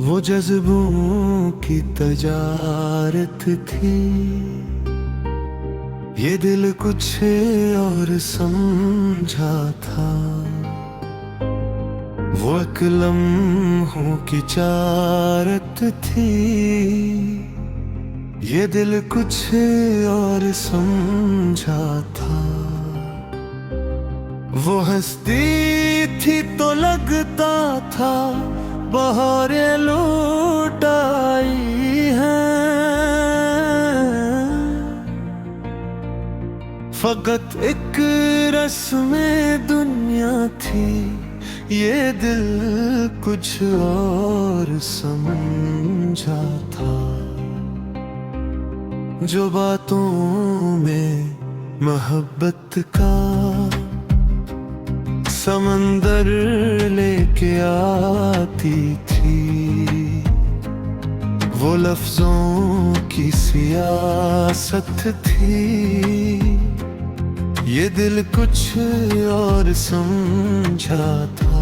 वो जज्बों की तजारत थी, ये दिल कुछ और समझा था। वो एक लम्हों की चारत थी, ये दिल कुछ और समझा था। वो हंसती थी तो लगता था बहारें लौट आई हैं। फकत एक रस्में दुनिया थी, ये दिल कुछ और समझा था। जो बातों में मोहब्बत का समंदर लेके आती थी, वो लफ्जों की सियासत थी, ये दिल कुछ और समझा था।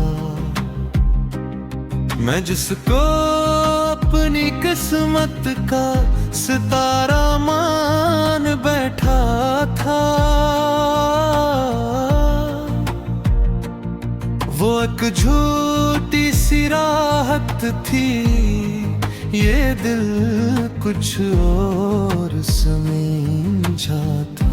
मैं जिसको अपनी किस्मत का सितारा मान बैठा था, वो एक झूठी सी राहत थी, ये दिल कुछ और समझा था।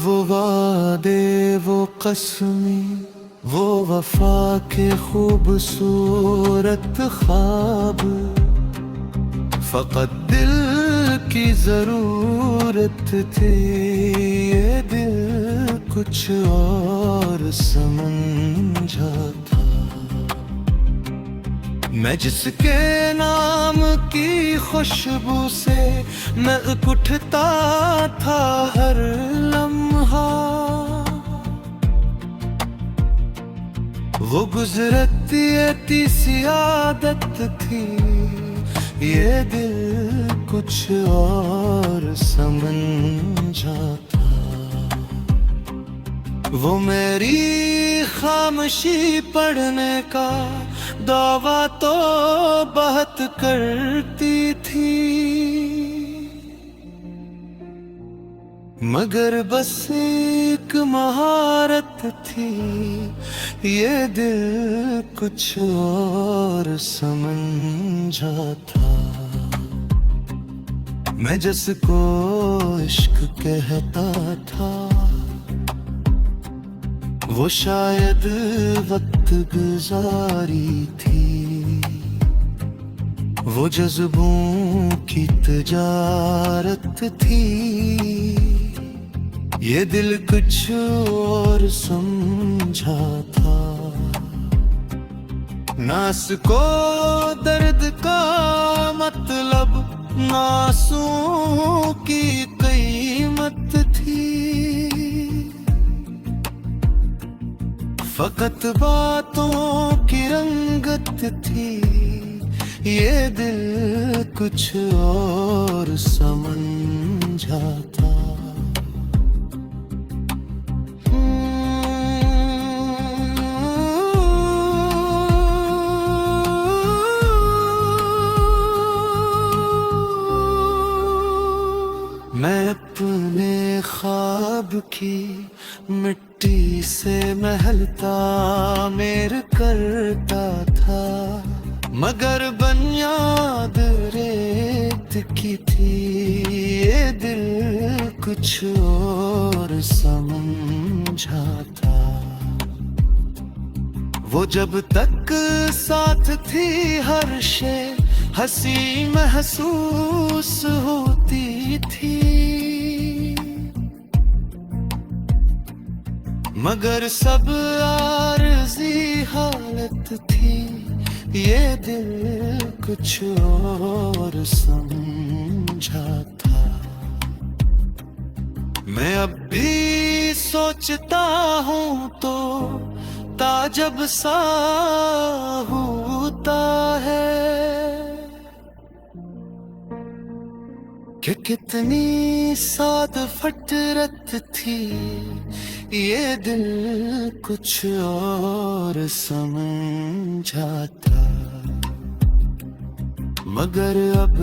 वो वादे, वो कसमें, वो वफा के खूबसूरत ख्वाब, फकत दिल की जरूरत थी, ये दिल कुछ और समझा था। मैं जिसके नाम की खुशबू से मैं उठता था हर लम्हा, वो गुजरती सी आदत थी, ये दिल कुछ और समझा था। वो मेरी खामोशी पढ़ने का दावा तो बहुत करती थी, मगर बस एक महारत थी, ये दिल कुछ और समझा था। मैं जिसको इश्क कहता था, वो शायद वक्त गुजारी थी, वो जज्बों की तजारत थी, ये दिल कुछ और समझा था। नास को दर्द का मतलब नासों की कीमत थी, फकत बातों की रंगत थी, ये दिल कुछ और समझा था। मैं अपने ख्वाब की मिट्टी से महल तामीर करता था, मगर बुनियाद रेत की थी, ये दिल कुछ और समझा था। वो जब तक साथ थी हर शे हंसी महसूस होती थी, मगर सब आरज़ी हालत थी, ये दिल कुछ और समझा था। मैं अब भी सोचता हूँ तो ताजब सा होता है कि कितनी साद फटरत थी ये दिल कुछ और समझाता, मगर अब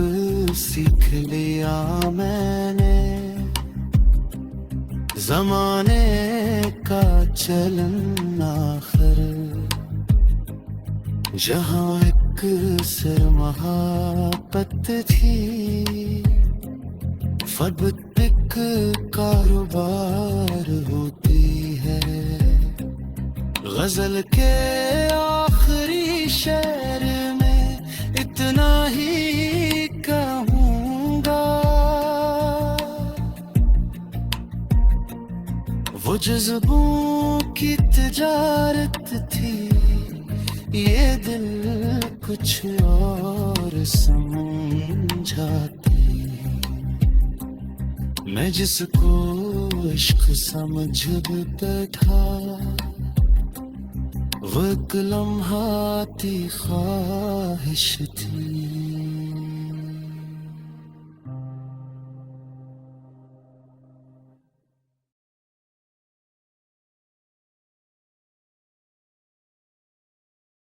सीख लिया मैंने ज़माने का चलन आखिर, जहाँ एक सिर मोहब्बत थी फब तक कारोबार होती है। गजल के आखिरी शेर में इतना ही कहूँगा, वो जज्बों की तिजारत थी ये दिल कुछ और समझाती, मैं जिसको इश्क समझ बैठा वो एक लम्हाती ख्वाहिश थी।